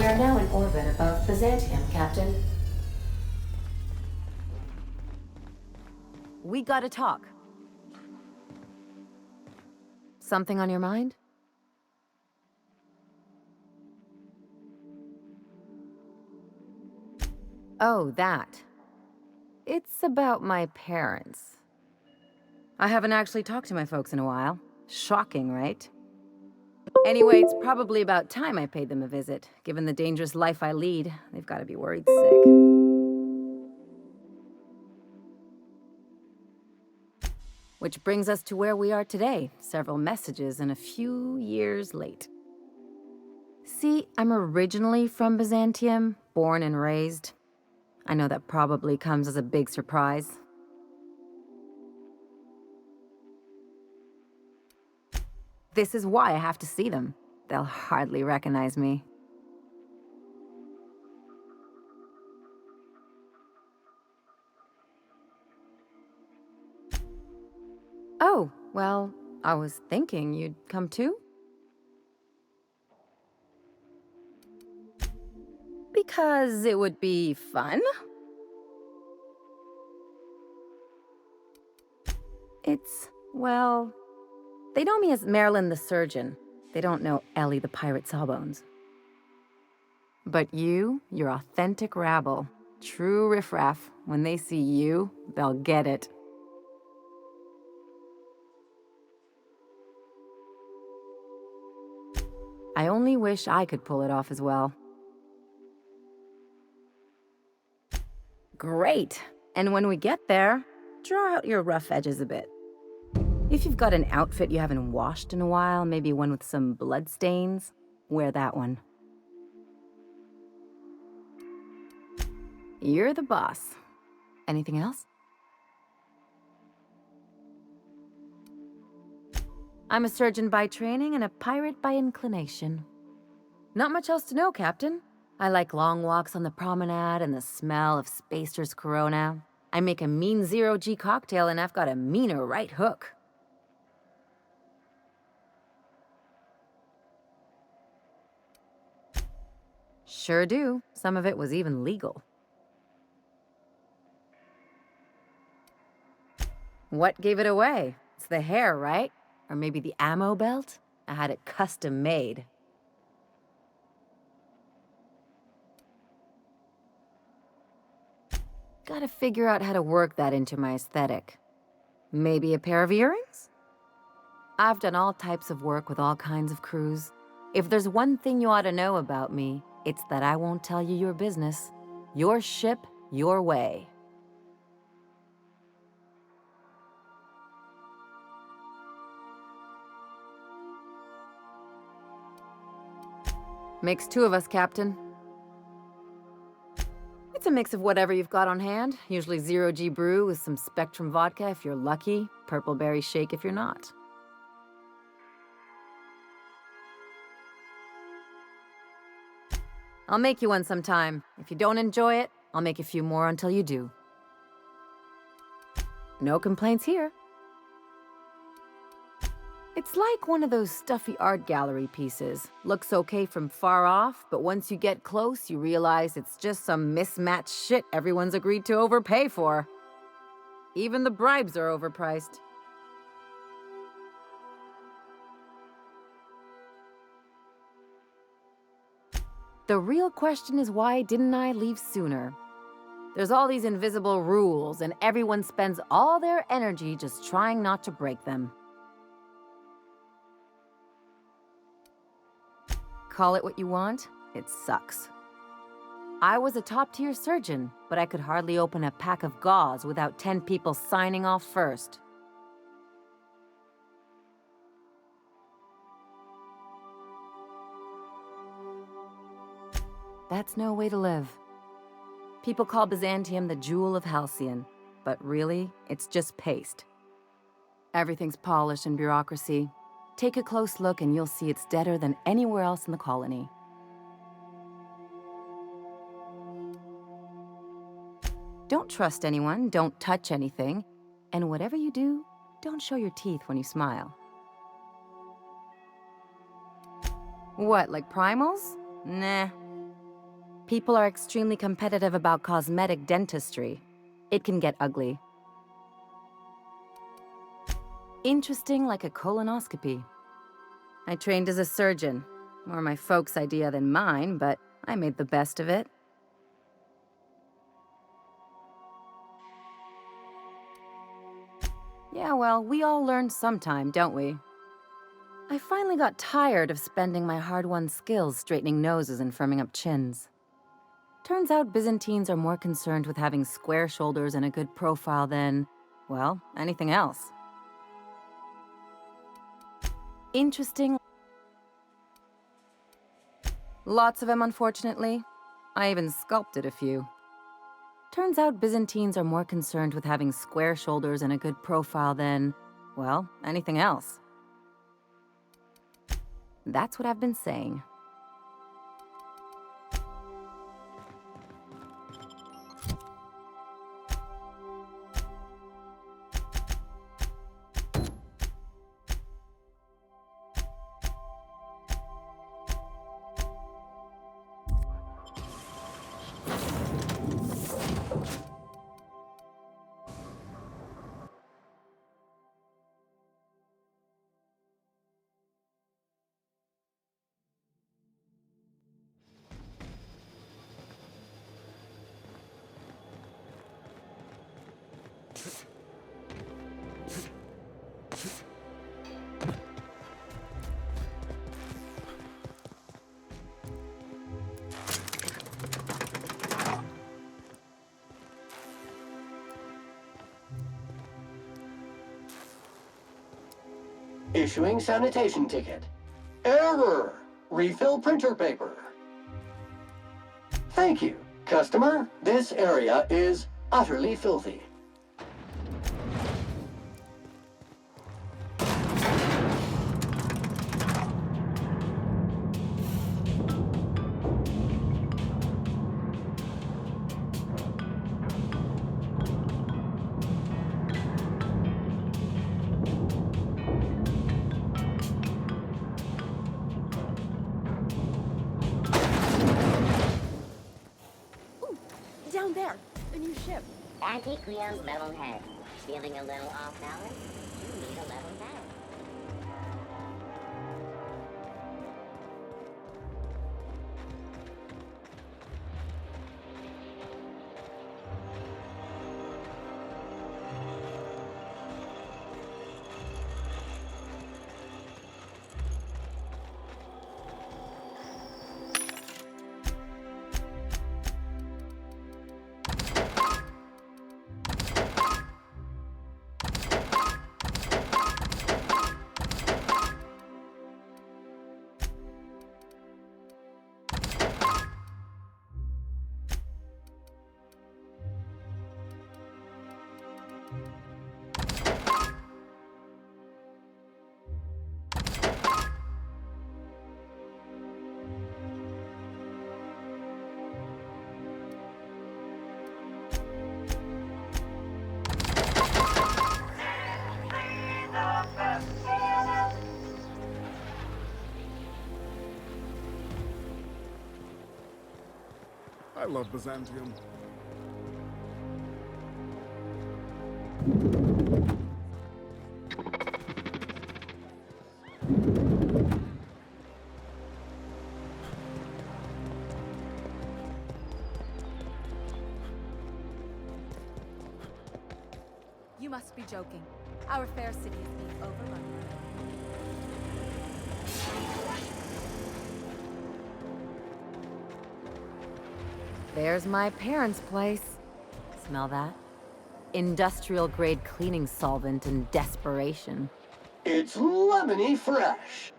are now in orbit above Byzantium, Captain. We gotta talk. Something on your mind? Oh, that. It's about my parents. I haven't actually talked to my folks in a while. Shocking, right? Anyway, it's probably about time I paid them a visit. Given the dangerous life I lead, they've got to be worried sick. Which brings us to where we are today, several messages and a few years late. See, I'm originally from Byzantium, born and raised. I know that probably comes as a big surprise. This is why I have to see them. They'll hardly recognize me. Oh, well, I was thinking you'd come too? Because it would be fun? Well, they know me as Marilyn the Surgeon. They don't know Ellie the Pirate Sawbones. But you're authentic rabble. True riffraff. When they see you, they'll get it. I only wish I could pull it off as well. Great! And when we get there, draw out your rough edges a bit. If you've got an outfit you haven't washed in a while, maybe one with some blood stains, wear that one. You're the boss. Anything else? I'm a surgeon by training and a pirate by inclination. Not much else to know, Captain. I like long walks on the promenade and the smell of Spacer's Corona. I make a mean zero-G cocktail and I've got a meaner right hook. Sure do. Some of it was even legal. What gave it away? It's the hair, right? Or maybe the ammo belt? I had it custom made. Gotta figure out how to work that into my aesthetic. Maybe a pair of earrings? I've done all types of work with all kinds of crews. If there's one thing you ought to know about me, it's that I won't tell you your business. Your ship, your way. Makes two of us, Captain. It's a mix of whatever you've got on hand. Usually zero-G brew with some Spectrum vodka if you're lucky, purple berry shake if you're not. I'll make you one sometime. If you don't enjoy it, I'll make a few more until you do. No complaints here. It's like one of those stuffy art gallery pieces. Looks okay from far off, but once you get close, you realize it's just some mismatched shit everyone's agreed to overpay for. Even the bribes are overpriced. The real question is, why didn't I leave sooner? There's all these invisible rules, and everyone spends all their energy just trying not to break them. Call it what you want, it sucks. I was a top-tier surgeon, but I could hardly open a pack of gauze without 10 people signing off first. That's no way to live. People call Byzantium the jewel of Halcyon, but really, it's just paste. Everything's polished and bureaucracy. Take a close look and you'll see it's deader than anywhere else in the colony. Don't trust anyone, don't touch anything, and whatever you do, don't show your teeth when you smile. What, like primals? Nah. People are extremely competitive about cosmetic dentistry. It can get ugly. Interesting like a colonoscopy. I trained as a surgeon. More my folks' idea than mine, but I made the best of it. Yeah, well, we all learn sometime, don't we? I finally got tired of spending my hard-won skills straightening noses and firming up chins. Turns out Byzantines are more concerned with having square shoulders and a good profile than, well, anything else. Interesting. Lots of them, unfortunately. I even sculpted a few. Turns out Byzantines are more concerned with having square shoulders and a good profile than, well, anything else. That's what I've been saying. Issuing sanitation ticket. Error! Refill printer paper. Thank you, customer. This area is utterly filthy. Down there, the new ship. Antiquio's level head. Feeling a little off balance? You need a level head. I love Byzantium. You must be joking. Our fair city is being overrun. There's my parents' place. Smell that? Industrial-grade cleaning solvent in desperation. It's lemony fresh.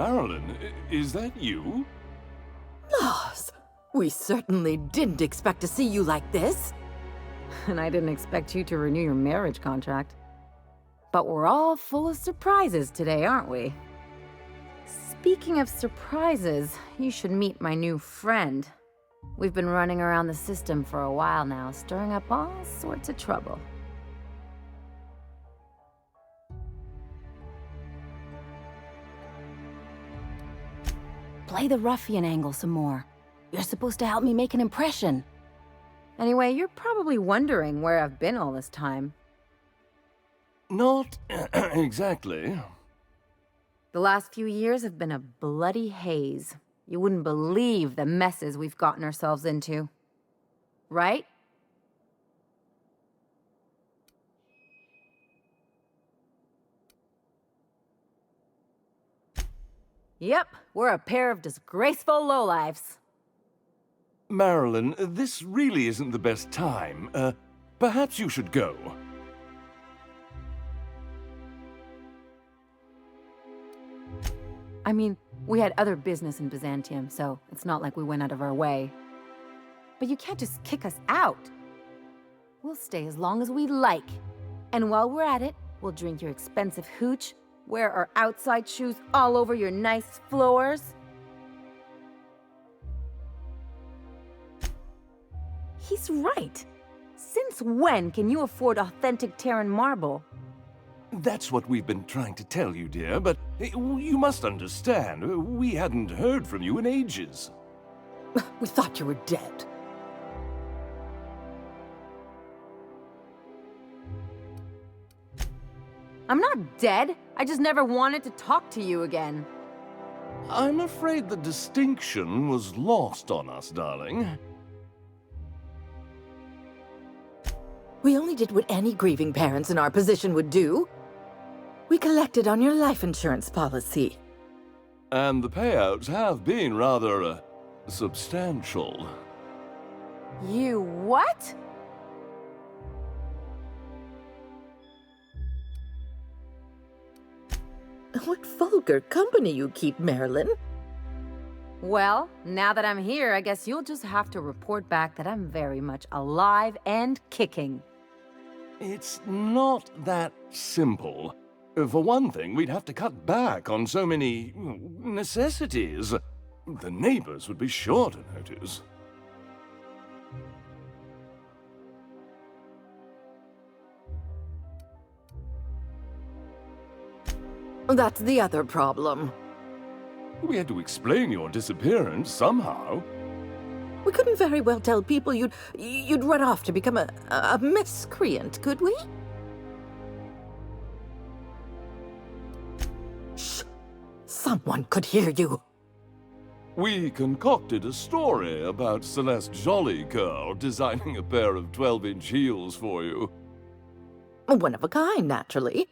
Marilyn, is that you? Loss! We certainly didn't expect to see you like this. And I didn't expect you to renew your marriage contract. But we're all full of surprises today, aren't we? Speaking of surprises, you should meet my new friend. We've been running around the system for a while now, stirring up all sorts of trouble. Play the ruffian angle some more. You're supposed to help me make an impression. Anyway, you're probably wondering where I've been all this time. Not exactly. The last few years have been a bloody haze. You wouldn't believe the messes we've gotten ourselves into. Right? Yep, we're a pair of disgraceful lowlifes. Marilyn, this really isn't the best time. Perhaps you should go. I mean, we had other business in Byzantium, so it's not like we went out of our way. But you can't just kick us out. We'll stay as long as we like. And while we're at it, we'll drink your expensive hooch, wear our outside shoes all over your nice floors. He's right. Since when can you afford authentic Terran marble? That's what we've been trying to tell you, dear, but you must understand, we hadn't heard from you in ages. We thought you were dead. I'm not dead. I just never wanted to talk to you again. I'm afraid the distinction was lost on us, darling. We only did what any grieving parents in our position would do. We collected on your life insurance policy. And the payouts have been rather, substantial. You what? What vulgar company you keep, Marilyn. Well, now that I'm here, I guess you'll just have to report back that I'm very much alive and kicking. It's not that simple. For one thing, we'd have to cut back on so many necessities. The neighbors would be sure to notice. That's the other problem. We had to explain your disappearance somehow. We couldn't very well tell people you'd run off to become a miscreant, could we? Shh! Someone could hear you. We concocted a story about Celeste Jollycurl designing a pair of 12-inch heels for you. One of a kind, naturally.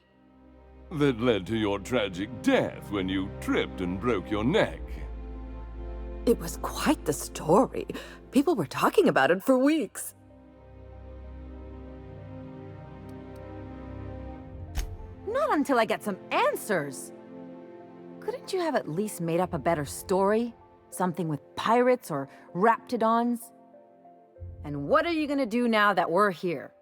That led to your tragic death when you tripped and broke your neck. It was quite the story. People were talking about it for weeks. Not until I get some answers. Couldn't you have at least made up a better story? Something with pirates or raptidons? And what are you gonna do now that we're here?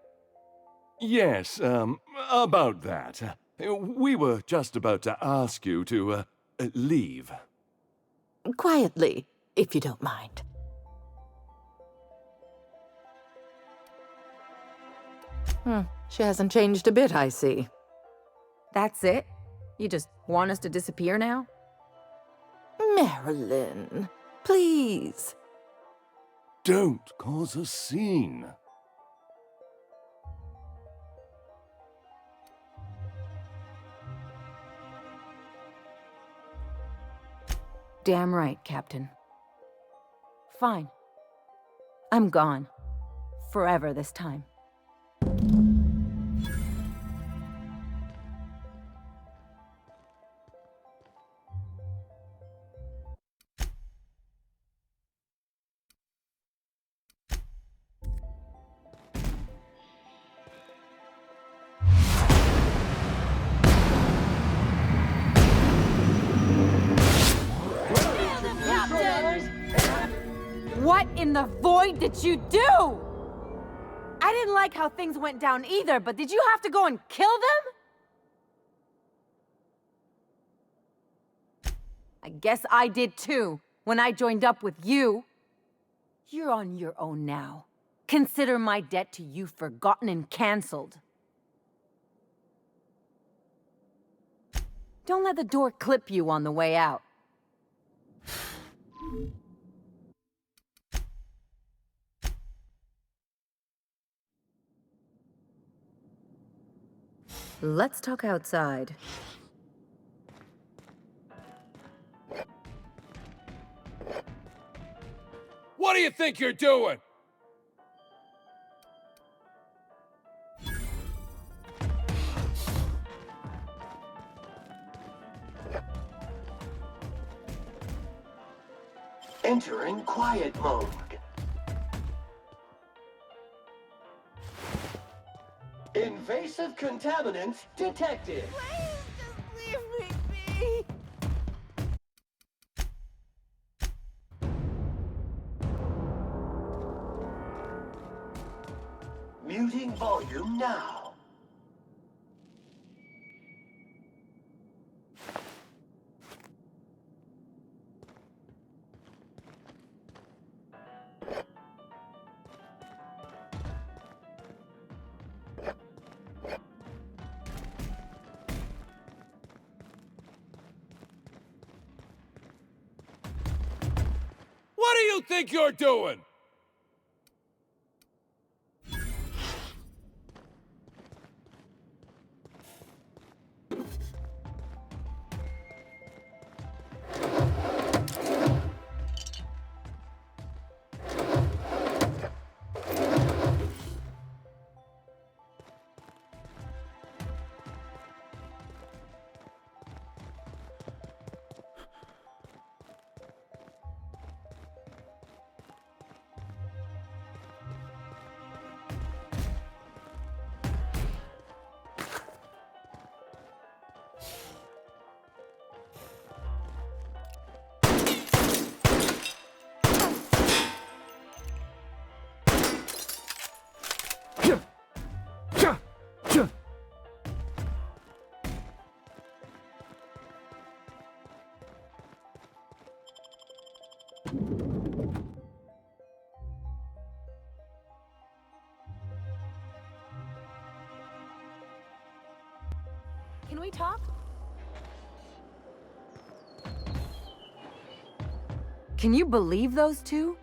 Yes, about that. We were just about to ask you to, leave. Quietly, if you don't mind. She hasn't changed a bit, I see. That's it? You just want us to disappear now? Marilyn, please. Don't cause a scene. Damn right, Captain. Fine. I'm gone. Forever this time. What in the void did you do? I didn't like how things went down either, but did you have to go and kill them? I guess I did too, when I joined up with you. You're on your own now. Consider my debt to you forgotten and canceled. Don't let the door clip you on the way out. Let's talk outside. What do you think you're doing? Entering quiet mode. Invasive contaminants detected. Leave me be. Muting volume now. What do you think you're doing? Can we talk? Can you believe those two?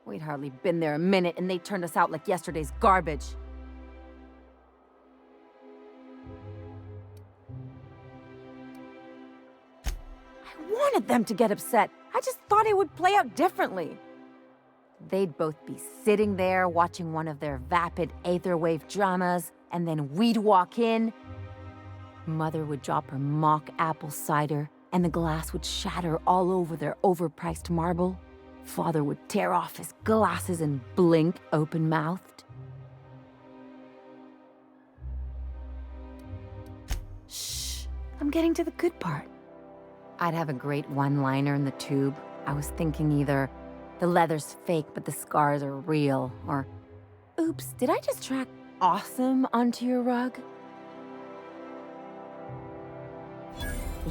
We'd hardly been there a minute and they turned us out like yesterday's garbage. I wanted them to get upset. I just thought it would play out differently. They'd both be sitting there watching one of their vapid aetherwave dramas, and then we'd walk in. Mother would drop her mock apple cider, and the glass would shatter all over their overpriced marble. Father would tear off his glasses and blink open-mouthed. Shh, I'm getting to the good part. I'd have a great one-liner in the tube. I was thinking either, the leather's fake but the scars are real, or, oops, did I just track awesome onto your rug?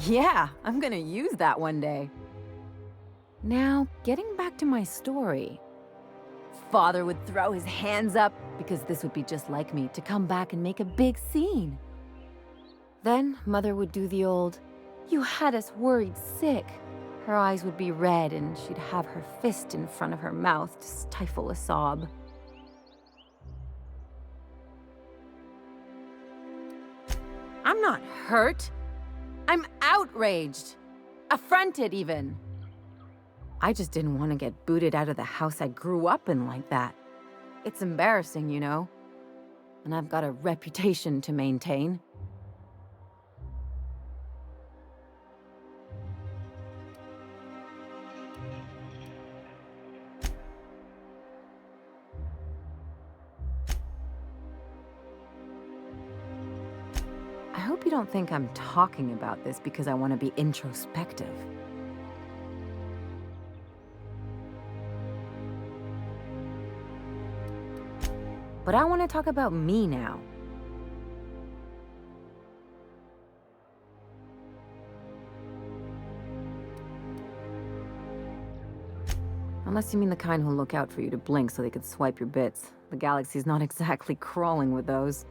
Yeah, I'm gonna use that one day. Now, getting back to my story. Father would throw his hands up, because this would be just like me, to come back and make a big scene. Then, Mother would do the old, "You had us worried sick." Her eyes would be red, and she'd have her fist in front of her mouth to stifle a sob. I'm not hurt. I'm outraged. Affronted, even. I just didn't want to get booted out of the house I grew up in like that. It's embarrassing, you know. And I've got a reputation to maintain. I hope you don't think I'm talking about this because I want to be introspective. but I want to talk about me now. Unless you mean the kind who'll look out for you to blink so they could swipe your bits. The galaxy's not exactly crawling with those.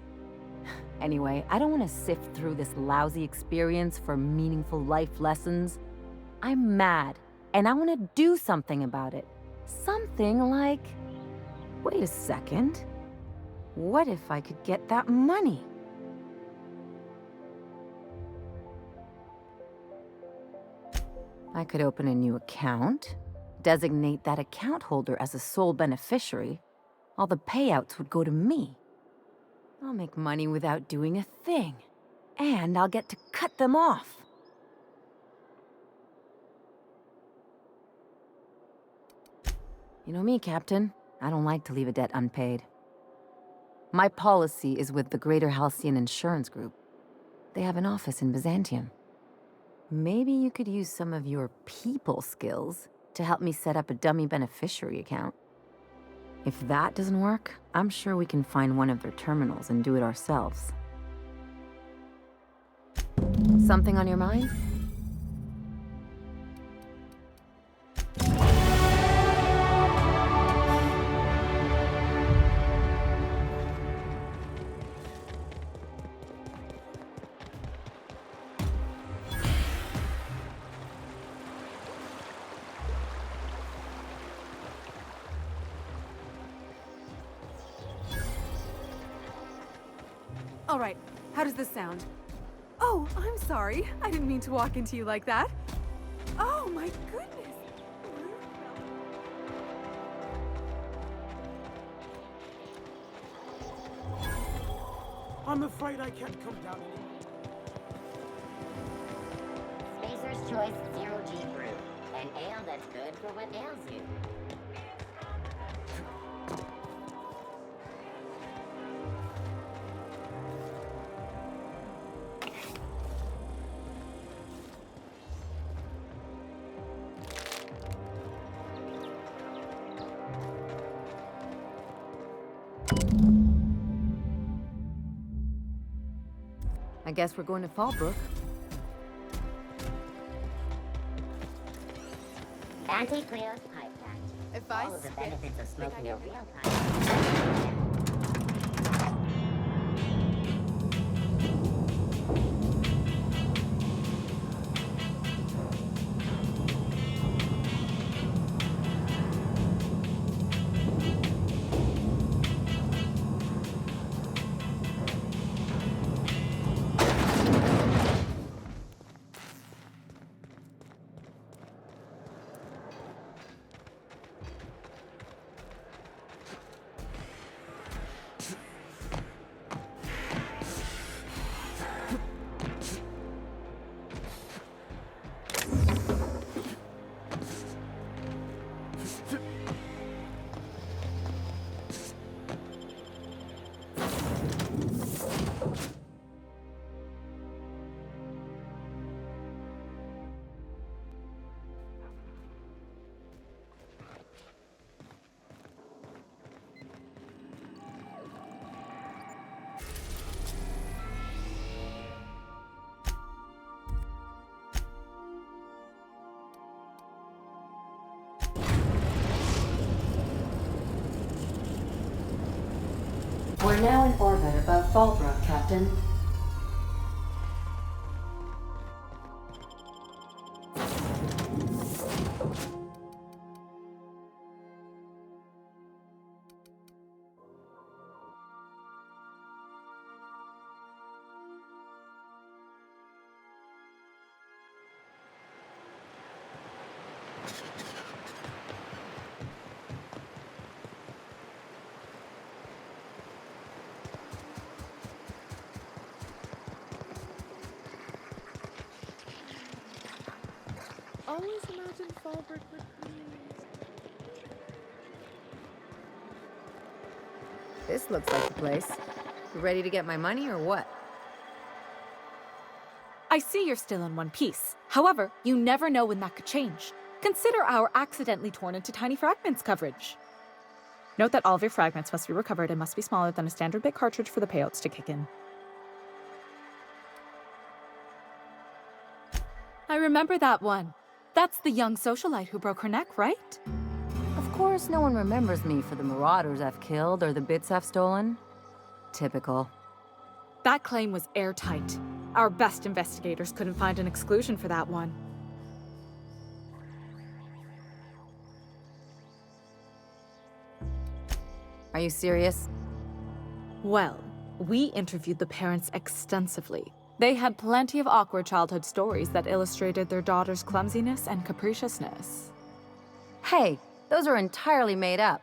Anyway, I don't want to sift through this lousy experience for meaningful life lessons. I'm mad, and I want to do something about it. Something like... Wait a second. What if I could get that money? I could open a new account, designate that account holder as a sole beneficiary. All the payouts would go to me. I'll make money without doing a thing. And I'll get to cut them off. You know me, Captain. I don't like to leave a debt unpaid. My policy is with the Greater Halcyon Insurance Group. They have an office in Byzantium. Maybe you could use some of your people skills to help me set up a dummy beneficiary account. If that doesn't work, I'm sure we can find one of their terminals and do it ourselves. Something on your mind? All right, how does this sound? Oh, I'm sorry. I didn't mean to walk into you like that. Oh my goodness. I'm afraid I can't come down anymore. Spacer's Choice Zero G Brew. An ale that's good for what ails you. I guess we're going to Fallbrook. Anti-Cleo's pipe patch. If I All of the spit, benefits of like I smoking a get real pipe. We're now in orbit above Fallbrook, Captain. always imagined Fallbrook with wings. This looks like the place. You ready to get my money or what? I see you're still in one piece. However, you never know when that could change. Consider our accidentally torn into tiny fragments coverage. Note that all of your fragments must be recovered and must be smaller than a standard bit cartridge for the payouts to kick in. I remember that one. That's the young socialite who broke her neck, right? Of course, no one remembers me for the marauders I've killed or the bits I've stolen. Typical. That claim was airtight. Our best investigators couldn't find an exclusion for that one. Are you serious? Well, we interviewed the parents extensively. They had plenty of awkward childhood stories that illustrated their daughter's clumsiness and capriciousness. Hey, those are entirely made up.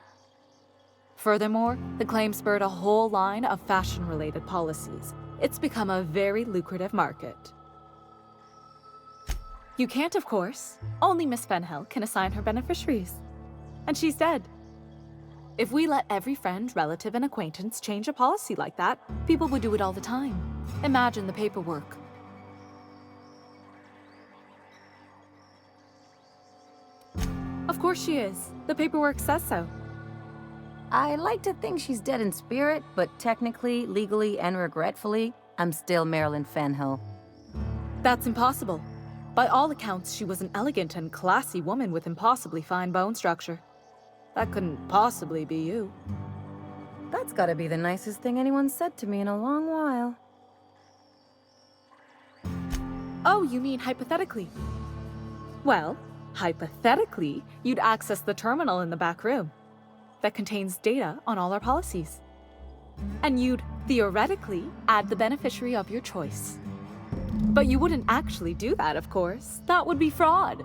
Furthermore, the claim spurred a whole line of fashion-related policies. It's become a very lucrative market. You can't, of course. Only Miss Fenhill can assign her beneficiaries. And she's dead. If we let every friend, relative, and acquaintance change a policy like that, people would do it all the time. Imagine the paperwork. Of course she is. The paperwork says so. I like to think she's dead in spirit, but technically, legally, and regretfully, I'm still Marilyn Fenhill. That's impossible. By all accounts, she was an elegant and classy woman with impossibly fine bone structure. That couldn't possibly be you. That's gotta be the nicest thing anyone's said to me in a long while. Oh, you mean hypothetically? Well, hypothetically, you'd access the terminal in the back room that contains data on all our policies. And you'd, theoretically, add the beneficiary of your choice. But you wouldn't actually do that, of course. That would be fraud.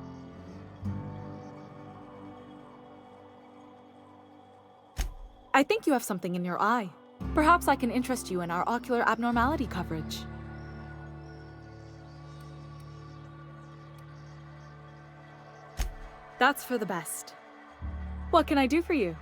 I think you have something in your eye. Perhaps I can interest you in our ocular abnormality coverage. That's for the best. What can I do for you?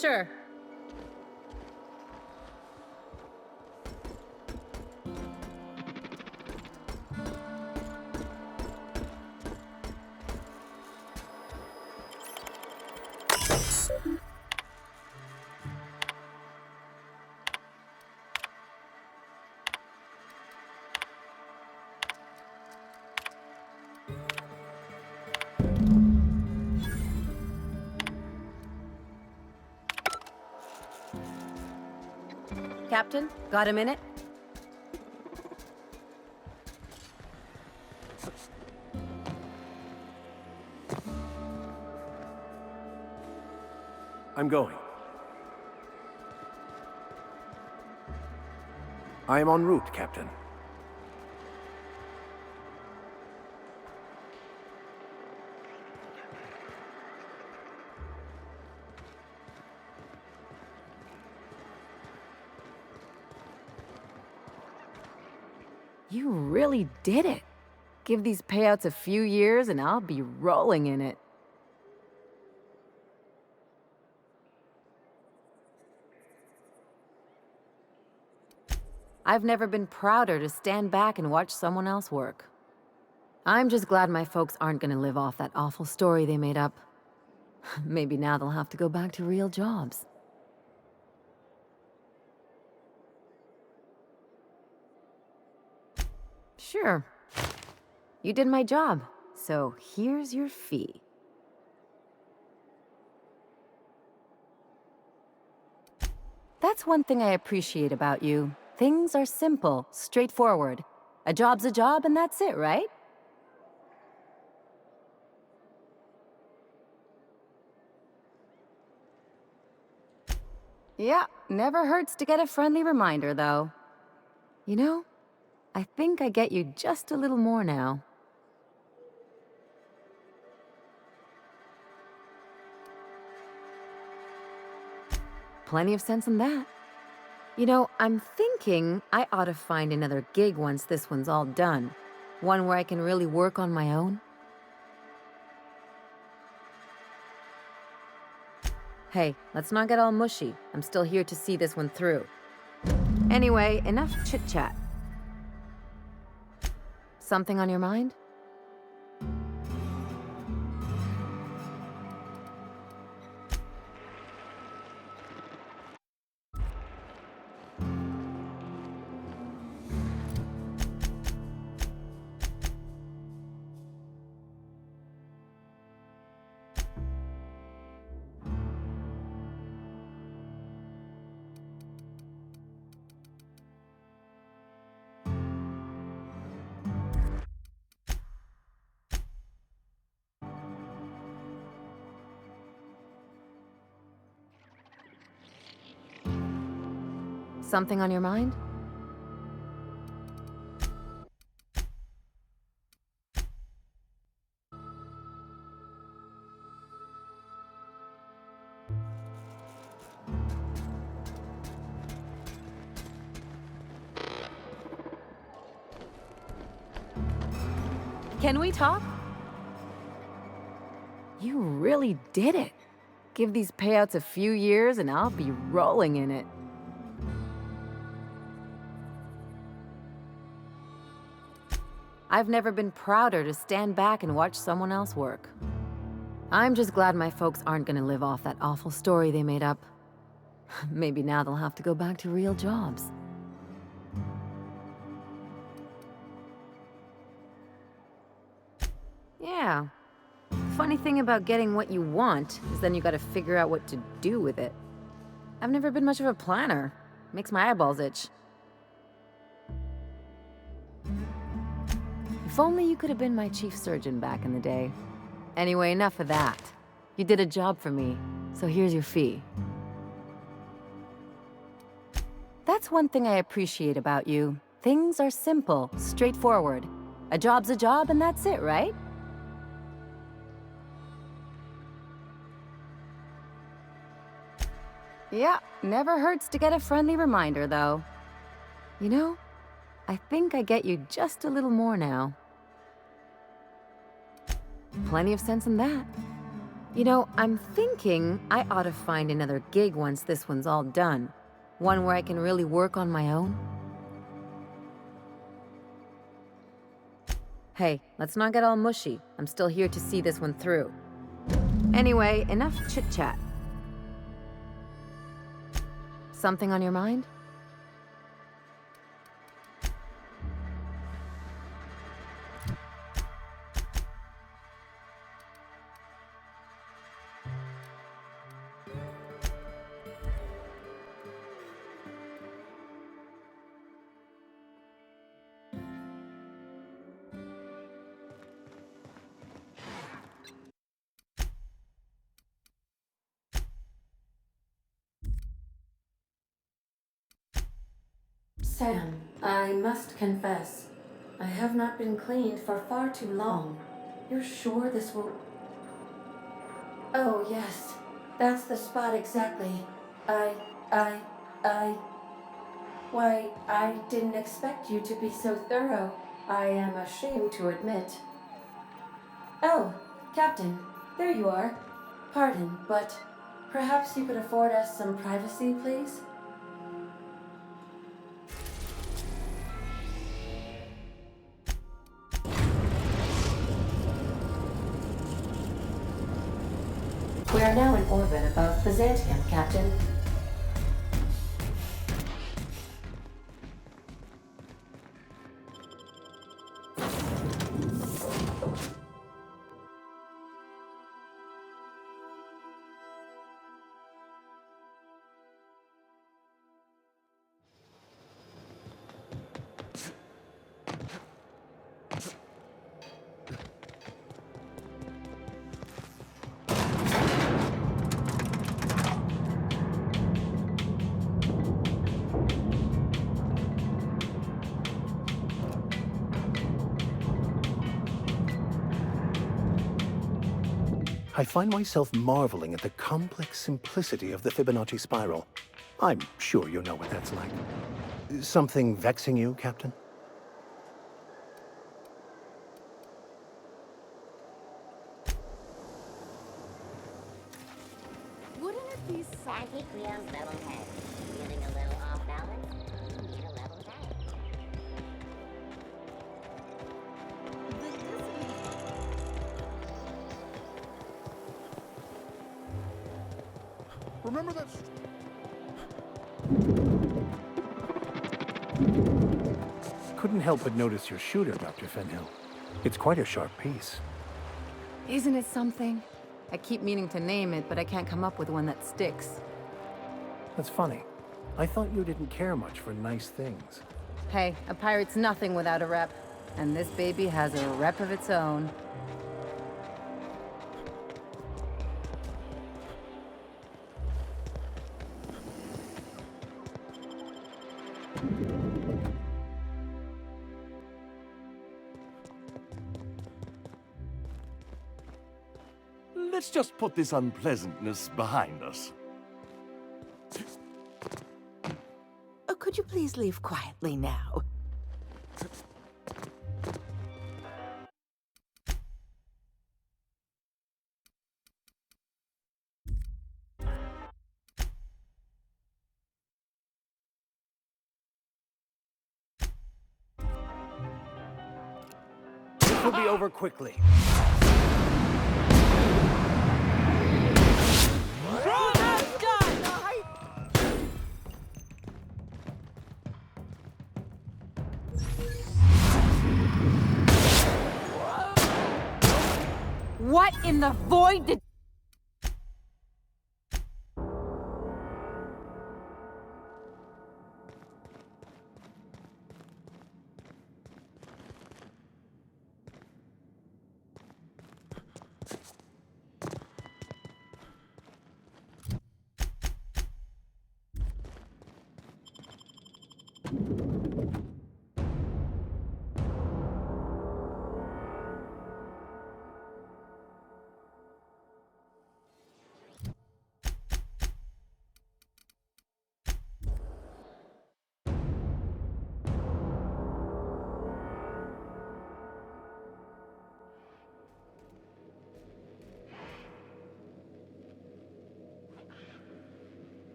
Sure. Captain, got a minute? I'm going. I am en route, Captain. You really did it. Give these payouts a few years and I'll be rolling in it. I've never been prouder to stand back and watch someone else work. I'm just glad my folks aren't gonna live off that awful story they made up. Maybe now they'll have to go back to real jobs. Sure. You did my job, so here's your fee. That's one thing I appreciate about you. Things are simple, straightforward. A job's a job and that's it, right? Yeah, never hurts to get a friendly reminder, though. You know, I think I get you just a little more now. Plenty of sense in that. You know, I'm thinking I ought to find another gig once this one's all done. One where I can really work on my own. Hey, let's not get all mushy. I'm still here to see this one through. Anyway, enough chit-chat. Something on your mind? Something on your mind? Can we talk? You really did it. Give these payouts a few years and I'll be rolling in it. I've never been prouder to stand back and watch someone else work. I'm just glad my folks aren't gonna live off that awful story they made up. Maybe now they'll have to go back to real jobs. Yeah. Funny thing about getting what you want is then you gotta figure out what to do with it. I've never been much of a planner. Makes my eyeballs itch. If only you could have been my chief surgeon back in the day. Anyway, enough of that. You did a job for me, so here's your fee. That's one thing I appreciate about you. Things are simple, straightforward. A job's a job and that's it, right? Yeah, never hurts to get a friendly reminder, though. You know, I think I get you just a little more now. Plenty of sense in that. You know, I'm thinking I ought to find another gig once this one's all done. One where I can really work on my own. Hey, let's not get all mushy. I'm still here to see this one through. Anyway, enough chit-chat. Something on your mind? Sam, I must confess, I have not been cleaned for far too long. You're sure this will... Oh, yes. That's the spot exactly. Why, I didn't expect you to be so thorough. I am ashamed to admit. Oh, Captain, there you are. Pardon, but perhaps you could afford us some privacy, please? We are now in orbit above Byzantium, Captain. I find myself marveling at the complex simplicity of the Fibonacci spiral. I'm sure you know what that's like. Something vexing you, Captain? Wouldn't it be Psychic Leo's level head. Feeling a little off balance? You need a level head. Remember that... Couldn't help but notice your shooter, Dr. Fenhill. It's quite a sharp piece. Isn't it something? I keep meaning to name it, but I can't come up with one that sticks. That's funny. I thought you didn't care much for nice things. Hey, a pirate's nothing without a rep. And this baby has a rep of its own. Let's just put this unpleasantness behind us. Oh, could you please leave quietly now? This will be over quickly. What in the void did...